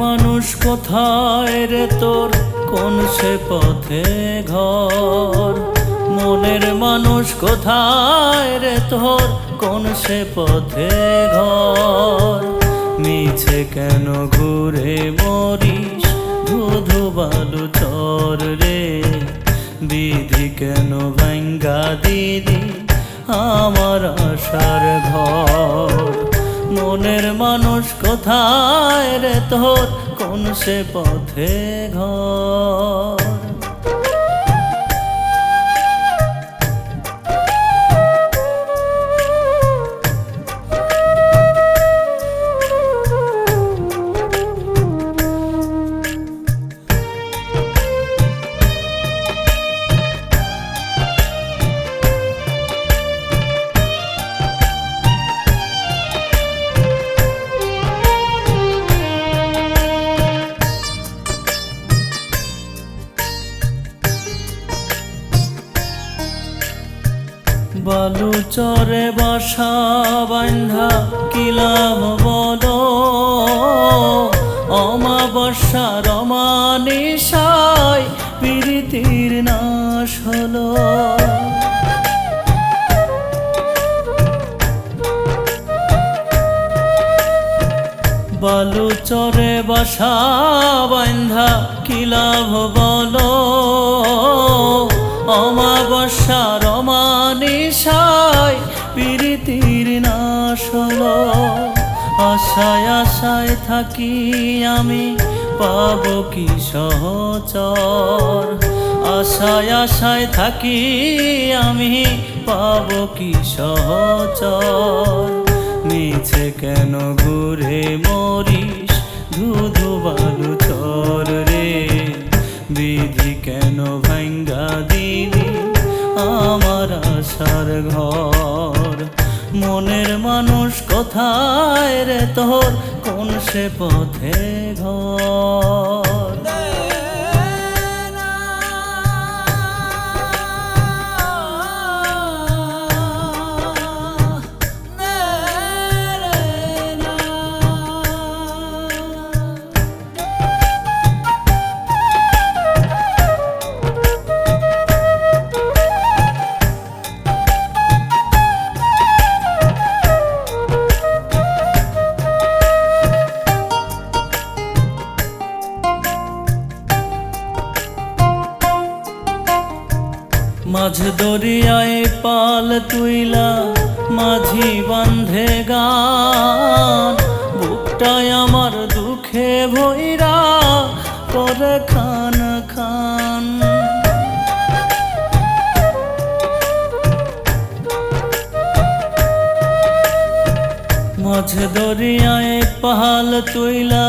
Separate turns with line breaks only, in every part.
মানুষ কোথায় রে তোর, কোন সে পথে ঘর? মনের মানুষ কোথায় রে তোর, কোন সে পথে ঘর? মিছে কেন ঘুরে মরিস ধুধু বালু চর রে? বিধি কেন ভাঙ্গা দিদি আমার আশার ঘর? মনের মানুষ কোথায় রে তোর, কোন সে পথে ঘর? বালু চরে বাসা বান্ধা কি লাভ বলো? অমাবস্যার অমানিশায় প্রীতির নাশ হলো। বালু চরে বাসা বান্ধা কি লাভ বলো? অমাবস্যার অমানিশায় প্রীতির নাশ হলো। আশায় আশায় থাকি আমি পাবো কি সহচর? আশায় আশায় থাকি আমি পাবো কি সহচর? মিছে কেন ঘুরে মরিস ধুধু বালু চর রে? বিধি কেন ভাঙ্গা দিলি আমার আশার ঘর? মনের মানুষ কোথায় রে তোর, কোন সে পথে ঘর? মাঝ দরিয়ায় পাল তুইলা মাঝি বান্ধে গান, বুকটায় আমার দুঃখে ভৈরা করে খান খান। মাঝ দরিয়ায় পাল তুইলা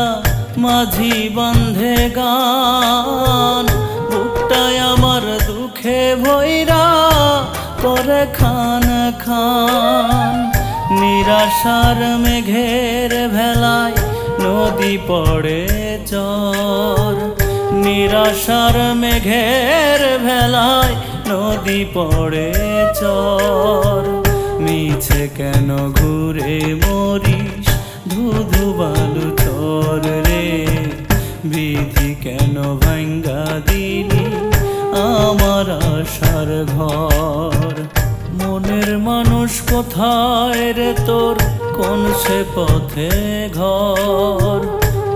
মাঝি বান্ধে গান, বুকটায় আমার দুঃখে ভৈরা করে খান খান। নিরাশার মেঘের ভেলায় নদী পড়ে চর। নিরাশার মেঘের ভেলায় নদী পড়ে চর। মিছে কেন ঘুরে মরিস ধুধু বালু চর রে? বিধি কেন ভাঙ্গা দিলি আমার আশার ঘর? মনের মানুষ কোথায় রে তোর, কোন সে পথে ঘর?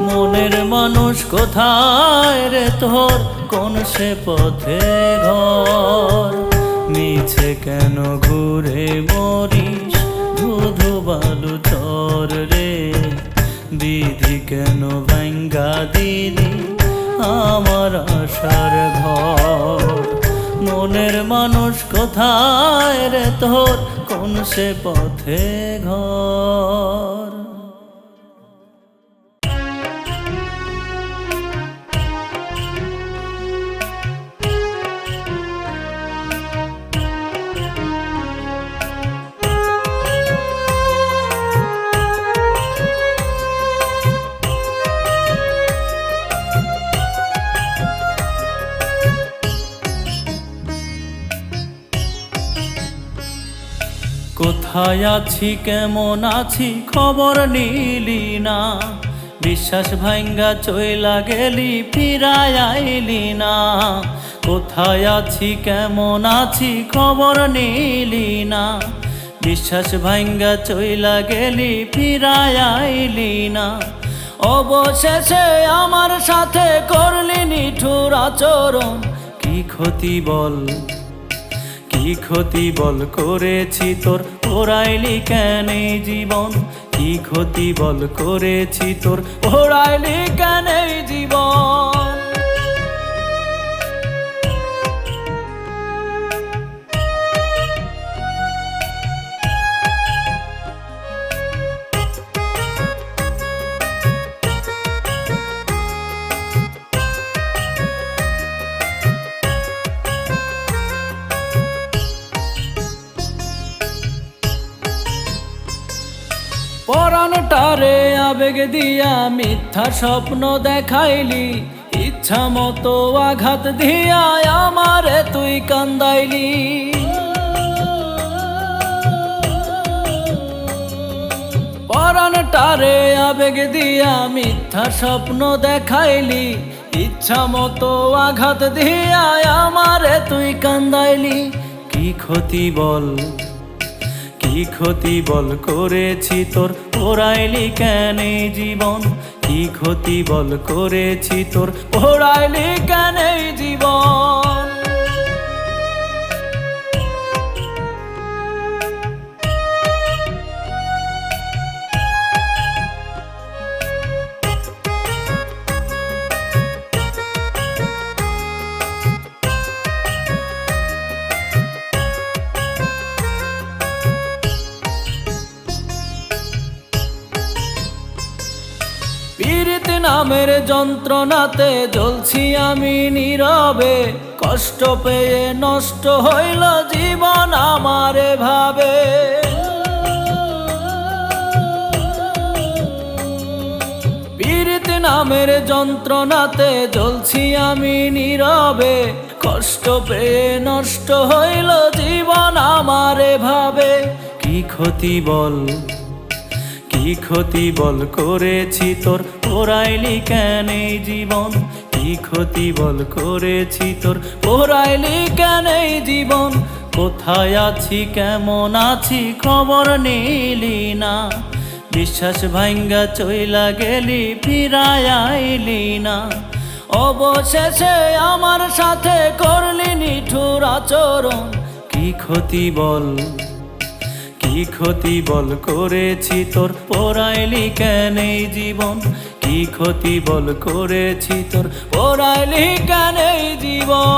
মনের মানুষ কোথায় রে তোর, কোন সে পথে ঘর? মিছে কেন ঘুরে মরিস ধুধু বালু চর রে? বিধি কেন ভাঙ্গা দিলি আমার আশার ঘর? মনের মানুষ কোথায় রে তোর, কোন সে পথে ঘর? কোথায় আছি কেমন আছি খবর নিলি না, বিশ্বাস ভাঙ্গা চইলা গেলি ফিরায় আইলি না। কোথায় আছি কেমন আছি খবর নিলি না, বিশ্বাস ভাঙ্গা চইলা গেলি ফিরায় আইলি না। অবশেষে আমার সাথে করলি নিঠুর আচরণ, কি ক্ষতি বল, কি ক্ষতি বল করেছি তোর, ওরাইলি কেন এই জীবন। কি ক্ষতি বল করেছি তোর, ওরাইলি কেন এই জীবন। পরাণটারে আবেগ দিয়া মিথ্যা স্বপ্ন দেখাইলি, ইচ্ছা মতো আঘাত দিয়া আমারে তুই কান্দাইলি। পরাণটারে আবেগ দিয়া মিথ্যা স্বপ্ন দেখাইলি, ইচ্ছা মতো আঘাত দিয়া আমারে তুই কান্দাইলি। কি ক্ষতি বল, কি ক্ষতি বল করেছি তোর, ওরাইলি কেন এই জীবন। কি ক্ষতি বল করেছি তোর, ওরাইলি কেন এই জীবন। পীড়িত নামের যন্ত্রণাতে জ্বলছি আমি নীরবে, কষ্ট পেয়ে নষ্ট হইল জীবন আমার ভাবে। পীড়িত নামের যন্ত্রণাতে জ্বলছি আমি নীরবে, কষ্ট পেয়ে নষ্ট হইল জীবন আমার ভাবে। কি ক্ষতি বল, কি ক্ষতি বল করেছি তোর, ওরাইলি কেন এই জীবন। কি ক্ষতি বল করেছি তোর, ওরাইলি কেন এই জীবন। কোথায় আছি কেমন আছি খবর নিলি না, বিশ্বাস ভাঙ্গা চইলা গেলি ফিরায় আইলি না। অবশেষে আমার সাথে করলি নিঠুর আচরণ, কি ক্ষতি বল, কি ক্ষতি বল করেছি তোর, পোড়াইলি কেন এই জীবন। কি ক্ষতি বল করেছি তোর, পোড়াইলি কেন এই জীবন।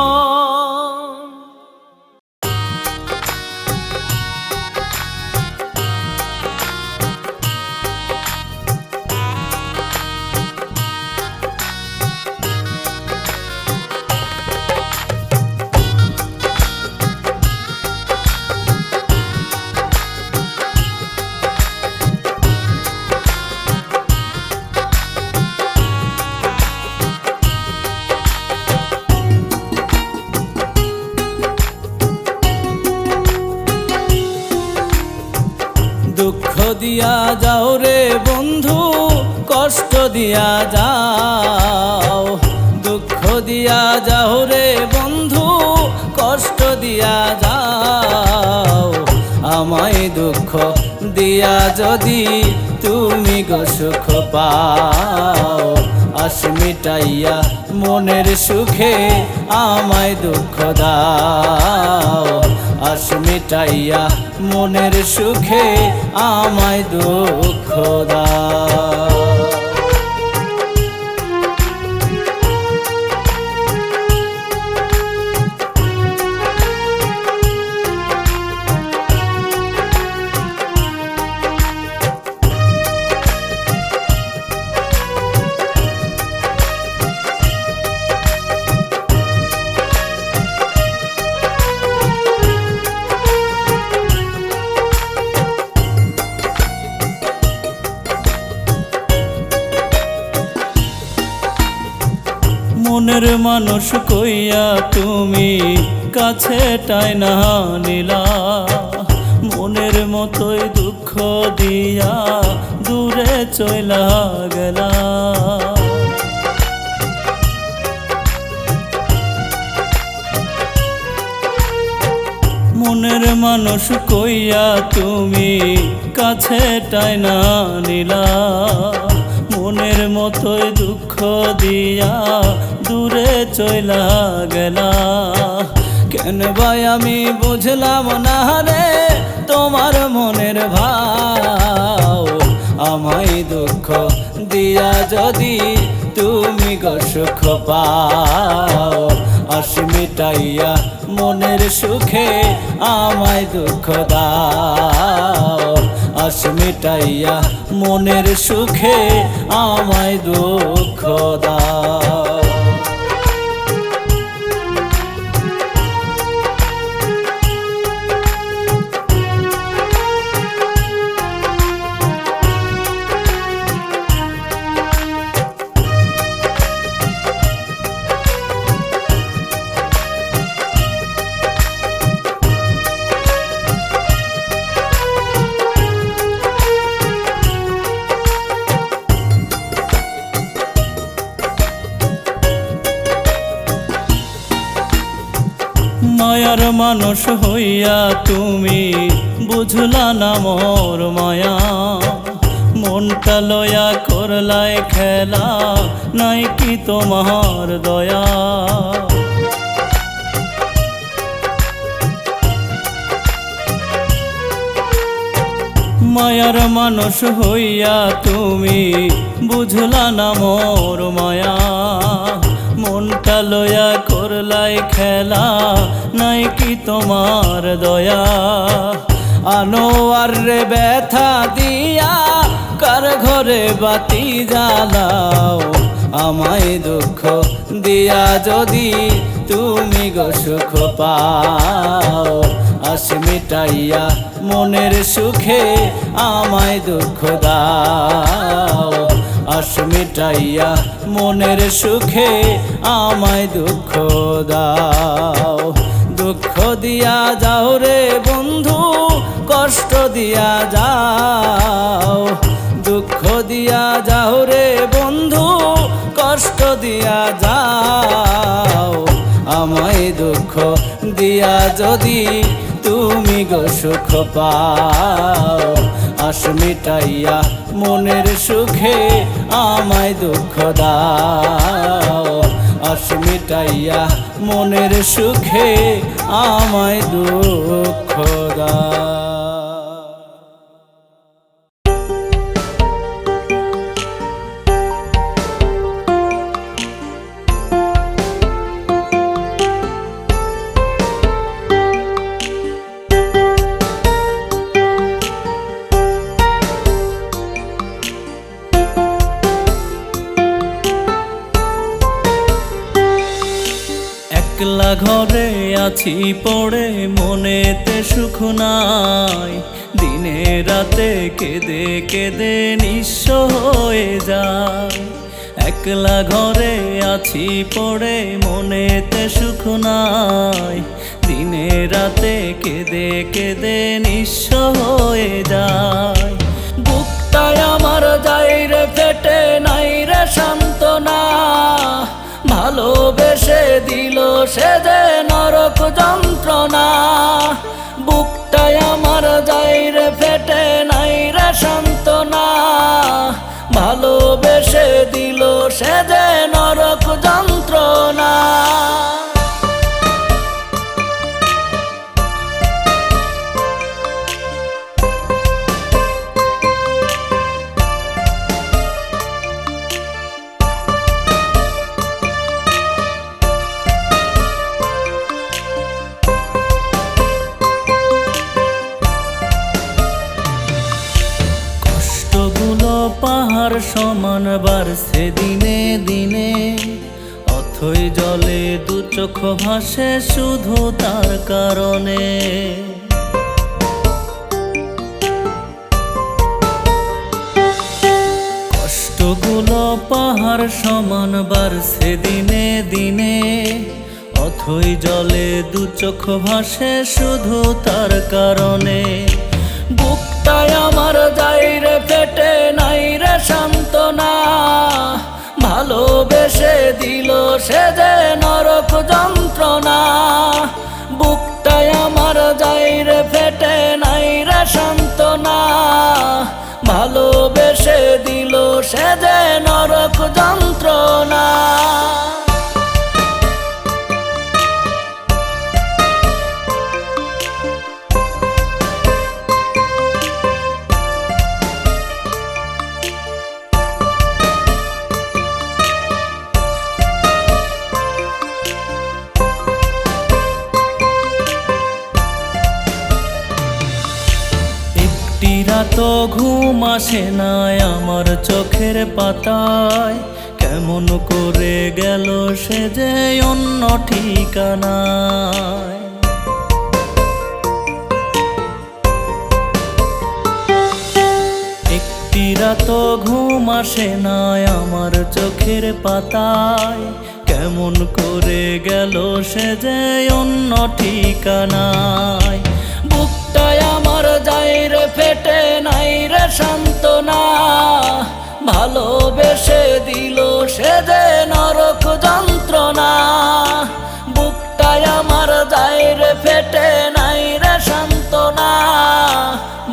দুঃখ দিয়া যাও রে বন্ধু, কষ্ট দিয়া যাও। দুঃখ দিয়া যাও রে বন্ধু, কষ্ট দিয়া যাও। আমায় দুঃখ দিয়া যদি তুমি গো সুখ পাও, আশ মিটাইয়া মনের সুখে আমায় দুঃখ দাও। আশ মিটাইয়া মনের সুখে আমায় দুঃখ দাও। মনের মানুষ কইয়া তুমি কাছে টাইনা নিলা, মনের মনের মতোই দুঃখ দিয়া দূরে চইলা গেলা। মনের মানুষ কইয়া তুমি কাছে টাইনা নিলা। মনের মতোই দুঃখ দিয়া দূরে চইলা গেলা। কেন ভাই আমি বুঝলাম না রে তোমার মনের ভাও, আমায় দুঃখ দিয়া যদি তুমি গো সুখ পাও। আশি মিটাইয়া মনের সুখে আমায় দুঃখ দাও। আশি মিটাইয়া মনের সুখে আমায় দুঃখ দাও। মায়ার মানুষ হইয়া তুমি বুঝলা না মোর মায়া। মনটা লয়া করলায় খেলা, নাই কি তোমার দয়া। মায়ার মানুষ হইয়া তুমি বুঝলা না মোর মায়া। মনটা লয়া করলায় খেলা, নাই কি তোমার দয়া। আনোয়ার রে ব্যথা দিয়া কার ঘরে বাতি জ্বালাও। আমায় দুঃখ দিয়া যদি তুমি গো সুখ পাও। আশি মিটাইয়া মনের সুখে আমায় দুঃখ দাও। আশি মিটাইয়া মনের সুখে আমায় দুঃখ দাও। দুঃখ দিয়া যাও রে বন্ধু, কষ্ট দিয়া যাও। দুঃখ দিয়া যাও রে বন্ধু, কষ্ট দিয়া যাও। আমায় দুঃখ দিয়া যদি তুমি গো সুখ পাও। আশি মিটাইয়া মনের সুখে আমায় দুঃখ দাও। আশি মিটাইয়া মনের সুখে আমায় দুঃখ দাও। একলা ঘরে আছি পড়ে মনেতে সুখ নাই। দিনে রাতে কেঁদে কেঁদে নিঃস্ব হয়ে যায়। একলা ঘরে আছি পড়ে মনেতে সুখ নাই। দিনে রাতে কেঁদে কেঁদে নিঃস্ব হয়ে যায়। বুকটায় আমার যাই রে ফেটে, নাই রে সান্ত্বনা। ভালোবেসে দিল সে যে নরক যন্ত্রণা। বুকটায় আমার যাই রে ফেটে, নাই রে সান্ত্বনা। ভালোবেসে দিল সে যে নরক যন্ত্রণা। পাহাড় সমান বাড়ছে দিনে দিনে। অথই জলে দু চোখ ভাসে শুধু তার কারণে। কষ্টগুলো পাহাড় সমান বাড়ছে দিনে দিনে। অথই জলে দু চোখ ভাসে শুধু তার কারণে। বুকটাই আমার যায় রে ফেটে, নাই রে সান্ত্বনা। ভালোবেসে দিল সে যে নরক যন্ত্রণা। বুকটাই আমার যায় রে ফেটে, নাই রে সান্ত্বনা। ভালোবেসে দিল সে যে নরক যন্ত্রণা। তো ঘুম আসে না আমার চোখের পাতায়, কেমন করে গেল সে যে অন্য ঠিকানায়। একটি রাত ঘুম আসে না আমার চোখের পাতায়, কেমন করে গেল সে যে অন্য ঠিকানায়। বুকটাই আমার যায় রে ফেটে, নাই রে সান্ত্বনা। ভালোবেসে দিল সে যে নরক যন্ত্রণা। বুকটাই আমার যায় রে ফেটে, নাই রে সান্ত্বনা।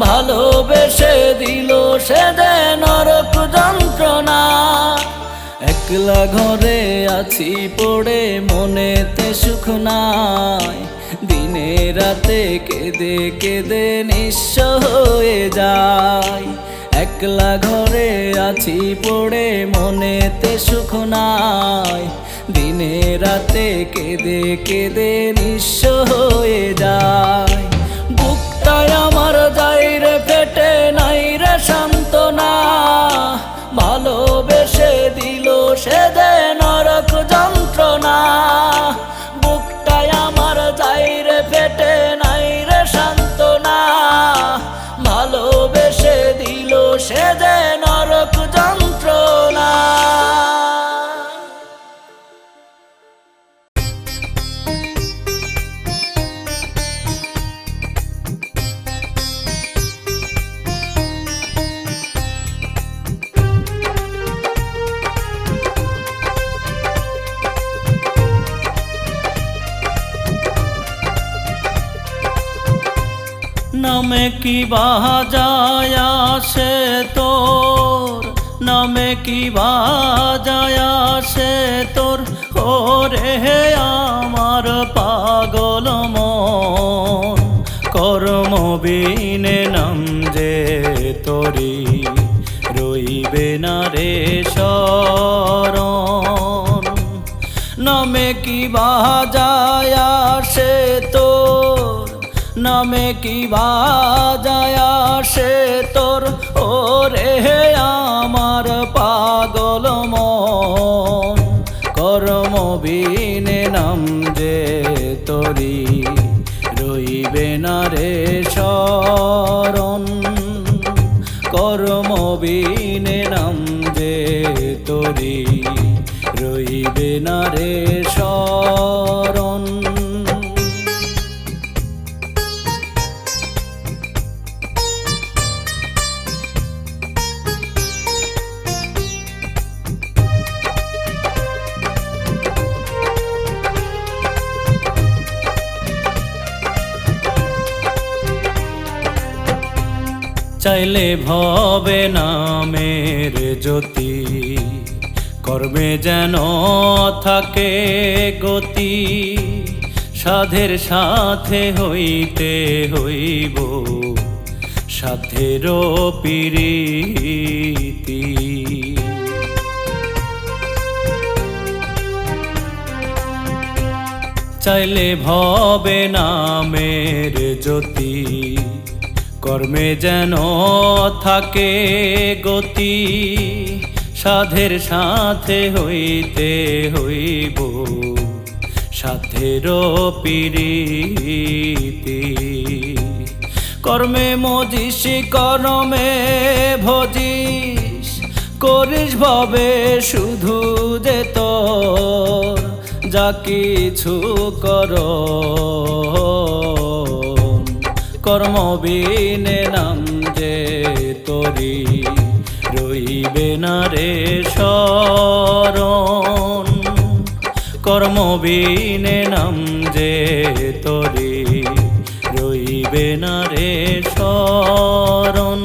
ভালোবেসে দিল সে যে নরক যন্ত্রণা। একলা ঘরে আছি পড়ে মনেতে সুখ নাই, দিনে রাতে কেঁদে কেঁদে নিঃস্ব হয়ে যায়। একলা ঘরে আছি পড়ে মনেতে সুখ নাই, দিনে রাতে কেঁদে কেঁদে নিঃস্ব হয়ে যায়। বুকটাই আমার যায় রে ফেটে, নাই রে সান্ত্বনা। ভালোবেসে দিল সে যে নরক যন্ত্রণা। বুকটাই আমার যায় রে ফেটে, নাই রে সান্ত্বনা। ভালোবেসে দিল সে যে নরক যন্ত্রণা। নামে কি বাজায় আসে তোর, নামে কি বাজায় আসে তোর। ওরে আমার পাগল মন, কর্মবিনে নাম যে তোরি, রইবে না রে শরণ। নামে কি বাজায় আসে তোর, নামে কি বাজায় আসে তোর। ওরে আমার পাগল মন, কর্মবিনে নাম যে তোরি, রইবে না রে শরণ। কর্মবিনে নাম যে তোরি, রইবে না রে শরণ। চাইলে ভবে নামের জ্যোতি, কর্মে যেন থাকে গতি। সাধের সাথে হইতে হইব সাধেরও পিরিতি। চাইলে ভবে নামের জ্যোতি, কর্মে যেন থাকে গতি। সাধের সাথে হইতে হইব সাধেরও পিরিতি। কর্মে মজিস কর্মে ভজিস, করিস ভবে শুধু যে তোর। যা কিছু কর কর্মবিনে নাম তোরি রইবে না রে শরণ। কর্মবিনে নাম যে তোরি রইবে না রে শরণ।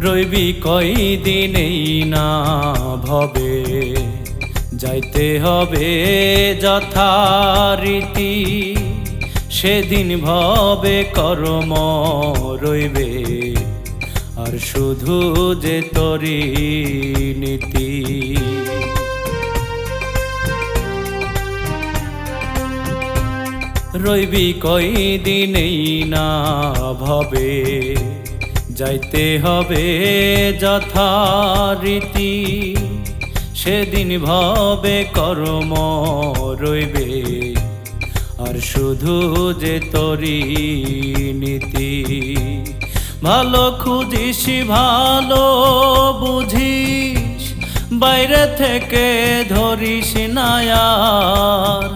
রইবি কয়দিনেই না ভবে, যাইতে হবে যথারীতি। সেদিন ভবে কর্ম রইবে, আর শুধু যে তোরি নীতি। রইবি কয়দিনেই না ভবে, যাইতে হবে যথারীতি। সেদিন ভবে কর্ম রইবে, আর শুধু যে তোরি নীতি। ভালো খুঁজিস ভালো বুঝিস, বাইরে থেকে ধরিস না আর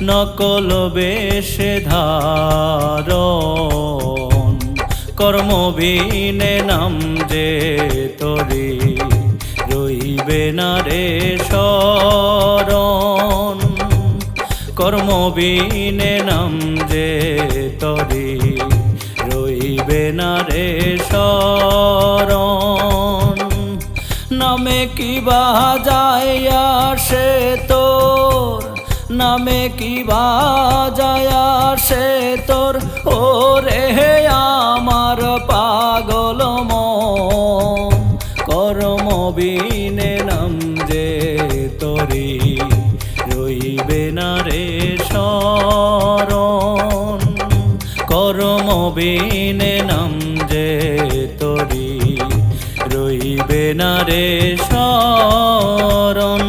নকল বেশে ধারণ। কর্মবিনে নাম যে তোরি রইবে না রে শরণ। কর্মবিনে নাম যে তোরি রইবে না রে শরণ। নামে কি বাজায় আসে তোর, নামে কি বাজায় আসে তোর, ওরে আমার পাগল মন। কর্মবিনে নাম যে তোরি রইবে না রে শরণ। কর্মবিনে নাম যে তোরি রইবে না রে শরণ।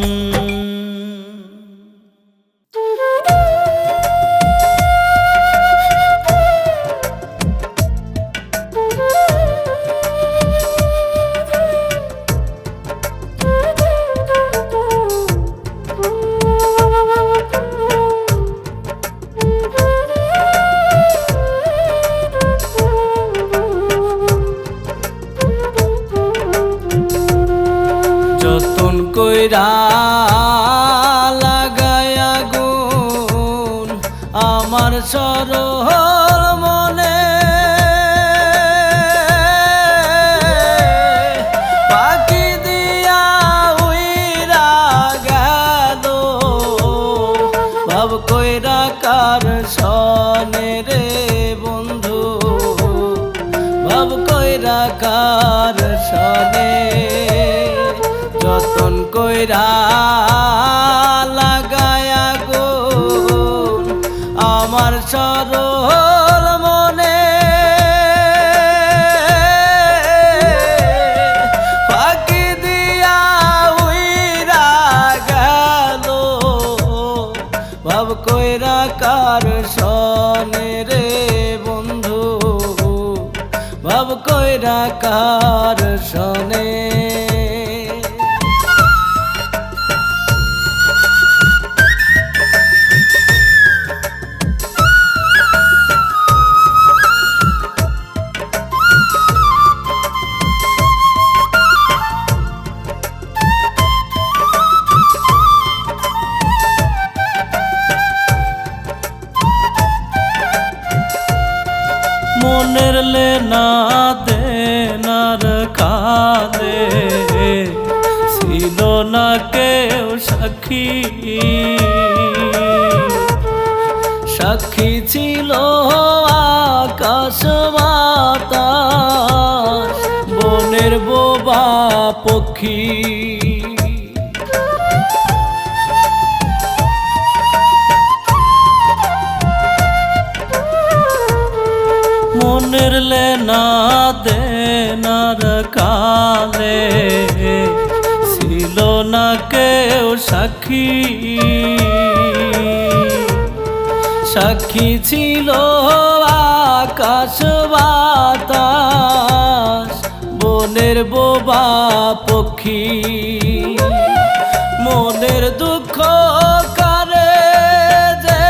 যতন কইরা লাগায় আগুন আমার সরল মনে, পাখি দিয়া উইরা গেল ভাব কইরা কার সনে রে বন্ধু। ভাব কইরা কার সনে, যতন কইরা লাগায় আগুন আমার সরল মনে, ফাঁকি দিয়া উইরা গেল ভাব কইরা কার সনে রে বন্ধু। ভাব কইরা কার সনে। মনের লেনা দেনার কালে ছিল না কেউ সাক্ষী, সাক্ষী ছিল আকাশ বাতাস বনের বোবা পক্ষী। মনের লেনা দেনার কালে ছিল না কেউ সাক্ষী, সাক্ষী ছিল আকাশ বাতাস, বনের বোবা পক্ষী। মনের দুঃখ কারে যে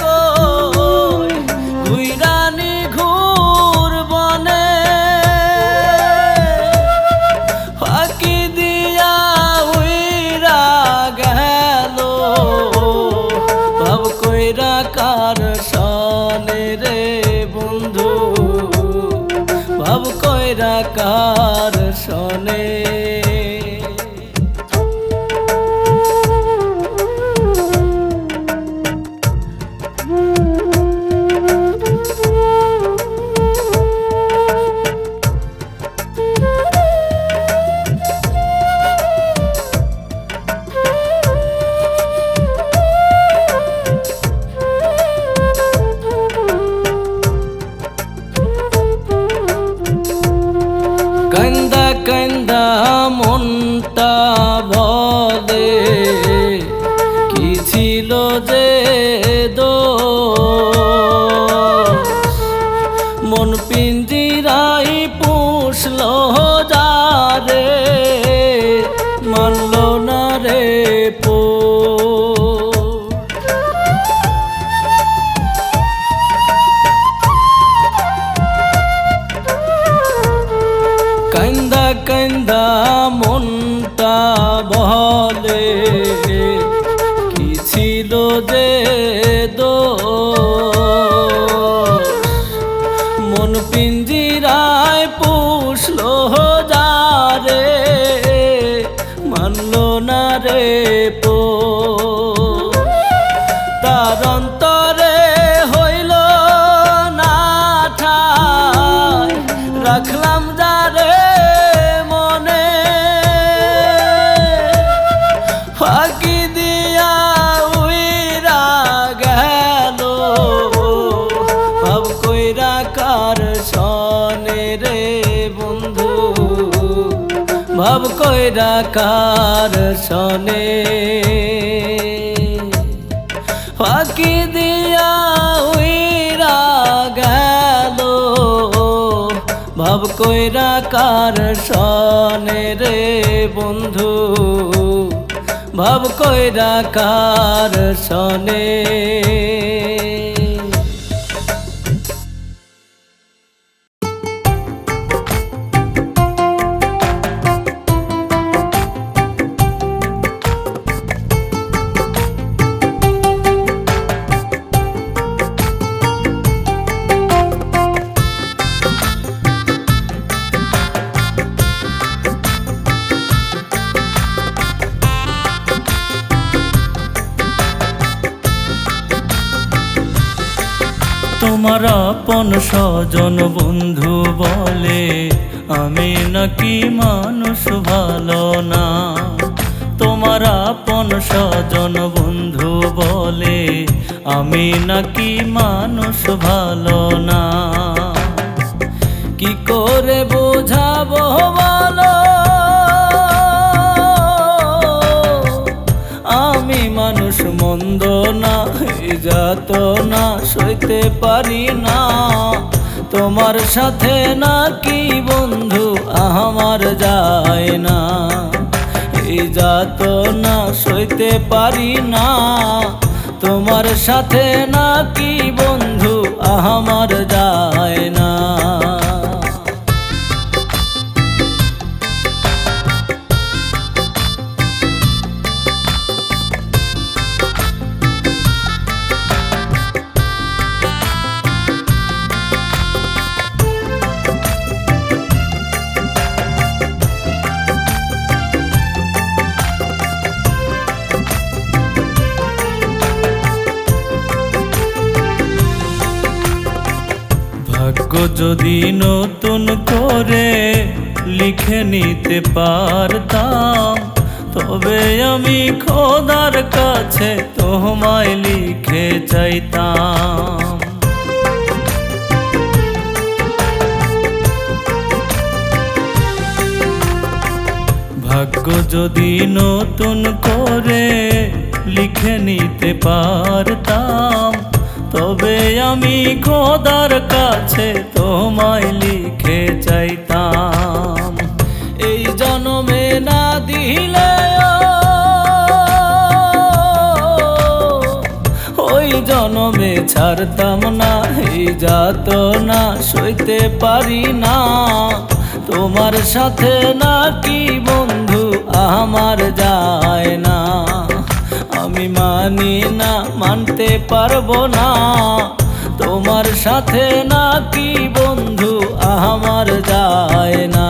কই ঘুইরানি ঘুর বনে, ফাঁকি দিয়া উইরা গেল ভাব কইরা কার সনে রে বন্ধু, ভাব কইরা কার সনে। কান্দা কান্দা মনটা বলে কি ছিল যে দোষ, মন পিঞ্জিরাই পুষল যারে মানল না রে পো। কান্দা কান্দা মনটা বলে কি ছিল যে দোষ, মন পিঞ্জিরায় পুষল যারে মানল না রে পো। তার অন্তরে হইল না ঠাই, রাখলাম যারে মনে, ফাঁকি দিয়া উইরা গেল ভাব কইরা কার সনে রে বন্ধু, ভাব কইরা কার সনে। ফাঁকি দিয়া উইরা গেল ভাব কইরা কার সনে রে বন্ধু, ভাব কইরা কার সনে। তোমার আপন স্বজন বন্ধু বলে আমি নাকি মানুষ ভালো না। তোমার আপন স্বজন বন্ধু বলে আমি নাকি মানুষ ভালো না। কি করে বোঝাবো বলো আমি মানুষ মন্দ না, যাতনা সইতে পারি না। তোমার সাথে নাকি বন্ধু আমার যায় না, এই যাতনা সইতে পারি না। তোমার সাথে নাকি বন্ধু আমার যায় না। ভাগ্য যদি নতুন করে লিখে নিতে পারতাম, তবে আমি খোদার কাছে তোমায় লিখে চাইতাম। ভাগ্য যদি নতুন করে লিখে নিতে পারতাম, তবে আমি খোদার কাছে তোমায় লিখে চাইতাম, এই জনমে না দিলে ওই জনমে ছাড়তাম না, এই যাতনা সইতে পারি না। তোমার সাথে নাকি বন্ধু আমার যায় না, আমি মানি না, মানতে পারবো না। তোমার সাথে নাকি বন্ধু আমার যায় না।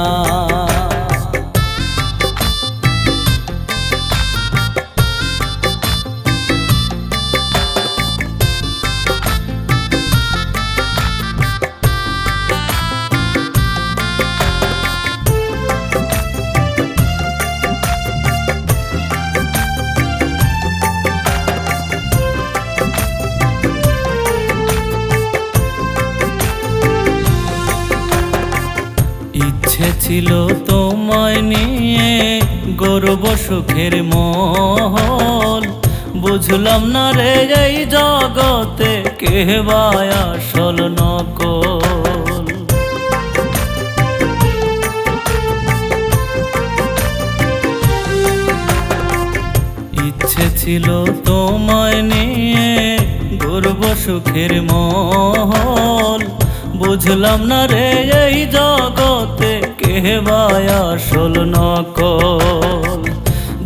ইচ্ছে ছিল তোমায় নিয়ে গর্ব সুখের মহল, বুঝলাম না রে এই জগতে কে বা আসল নকল। ইচ্ছে ছিল তোমায় নিয়ে গর্ব সুখের মহল, বুঝলাম না রে এই জগতে কে বা আসল নকল।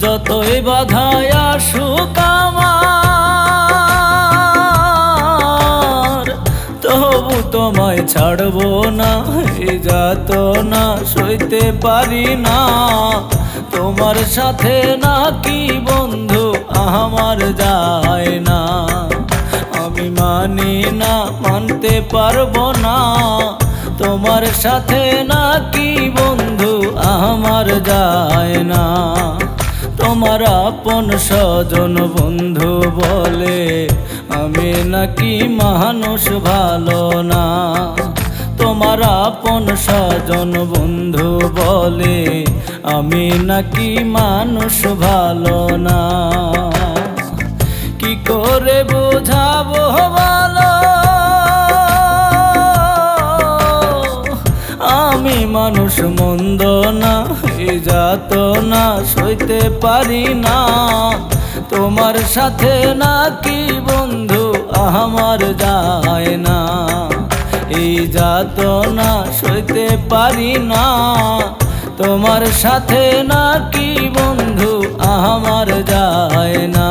যতই বাধায় আসুক আমার, তবু তোমায় ছাড়বো না, এই যাতনা সইতে পারি না। তোমার সাথে নাকি বন্ধু আমার যায় না, আমি মানি না, মানতে পারবো না। তোমার সাথে নাকি বন্ধু আমার যায় না। তোমার আপন স্বজন বন্ধু বলে আমি নাকি মানুষ ভালো না। তোমার আপন স্বজন বন্ধু বলে আমি নাকি মানুষ ভালো না। কি করে বোঝাবো বলো, আমি মানুষ মন্দ না, এই যাতনা সইতে পারি না। তোমার সাথে নাকি বন্ধু আমার যায় না, এই যাতনা সইতে পারি না। তোমার সাথে নাকি বন্ধু আমার যায় না।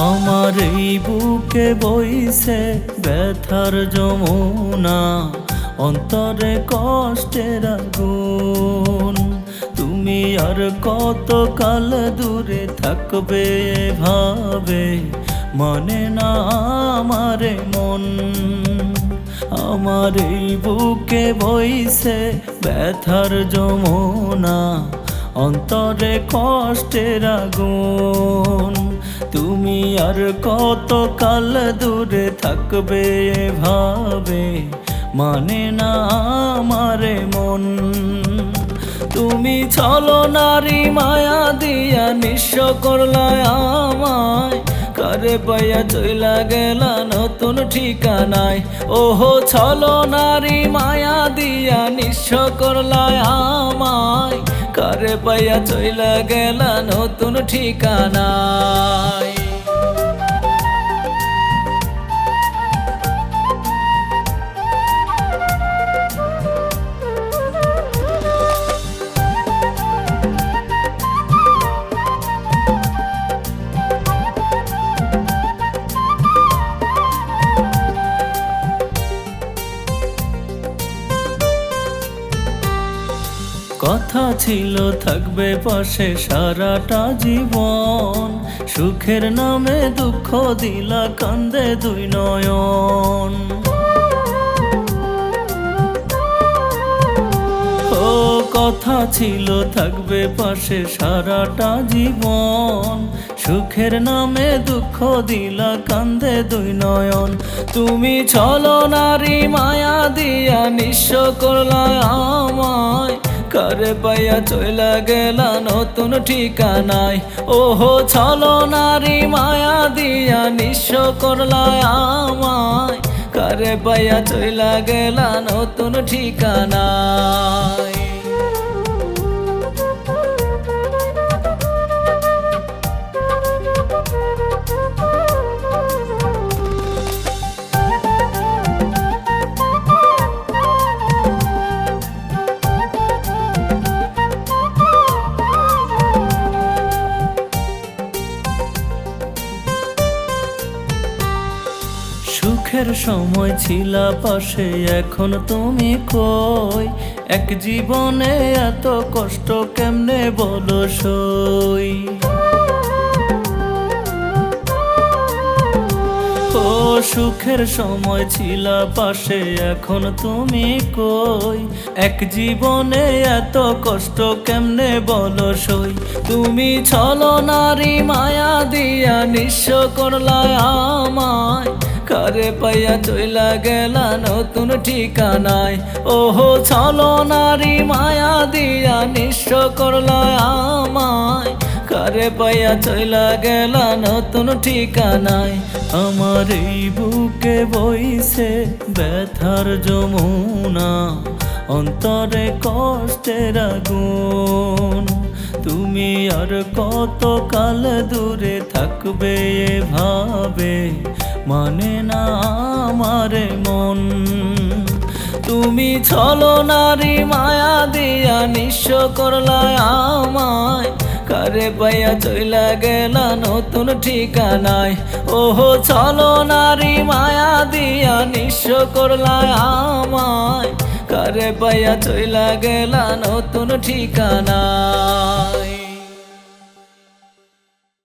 আমার এই বুকে বইছে ব্যথার যমুনা, অন্তরে কষ্টের আগুন। তুমি আর কত কাল দূরে থাকবে ভাবে, মানে না আমারে মন। আমার এই বুকে বইছে ব্যথার যমুনা, অন্তরে কষ্টের আগুন। তুমি আর কত কাল দূরে থাকবে ভাবে, মানে না আমারে মন। তুমি চলো নারী মায়া দিয়া নিঃস্ব করলা আমায়, কারে পাইয়া চইলা গেলা নতুন ঠিকানায়। ওহো চলো নারী মায়া দিয়া নিঃস্ব করলা আমায়, কারে পাইয়া চইলা গেলা নতুন ঠিকানায়। কথা ছিল থাকবে পাশে সারাটা জীবন, সুখের নামে দুঃখ দিলা কান্দে দুই নয়ন। ও কথা ছিল থাকবে পাশে সারাটা জীবন, সুখের নামে দুঃখ দিলা কান্দে দুই নয়ন। তুমি ছলো নারী মায়া দিয়া নিঃস্ব করলা আমায়, কারে পাইয়া চইলা গেলা নতুন ঠিকানায়। ওহো ছলো নারী মায়া দিয়া নিঃস্ব করলা আমায়, কারে পাইয়া চইলা গেলা নতুন ঠিকানায়। সুখের সময় ছিলা পাশে, এখন তুমি কই? এক জীবনে এত কষ্ট কেমনে বলো সই? ও সুখের সময় ছিলা পাশে, এখন তুমি কই? এক জীবনে এত কষ্ট কেমনে বলো সই? তুমি ছলো নারী মায়া দিয়া নিঃস্ব করলা আমায়, কারে পাইয়া চইলা গেলা নতুন ঠিকানায়। ওহো ছলো নারী মায়া দিয়া নিঃস্ব করলা আমায়, কারে পাইয়া চইলা গেলা নতুন ঠিকানায়। আমার এই বুকে বইছে ব্যথার যমুনা, অন্তরে কষ্টের আগুন। তুমি আর কত কাল দূরে থাকবে এভাবে, মানে না আমারে মন। তুমি ছলো নারী মায়া দিয়া নিঃস্ব করলা আমায়, কারে পাইয়া চইলা গেলা নতুন ঠিকানায়। ওহো ছলো নারী মায়া দিয়া নিঃস্ব করলা আমায়, কারে পাইয়া চইলা গেলা নতুন ঠিকানায়।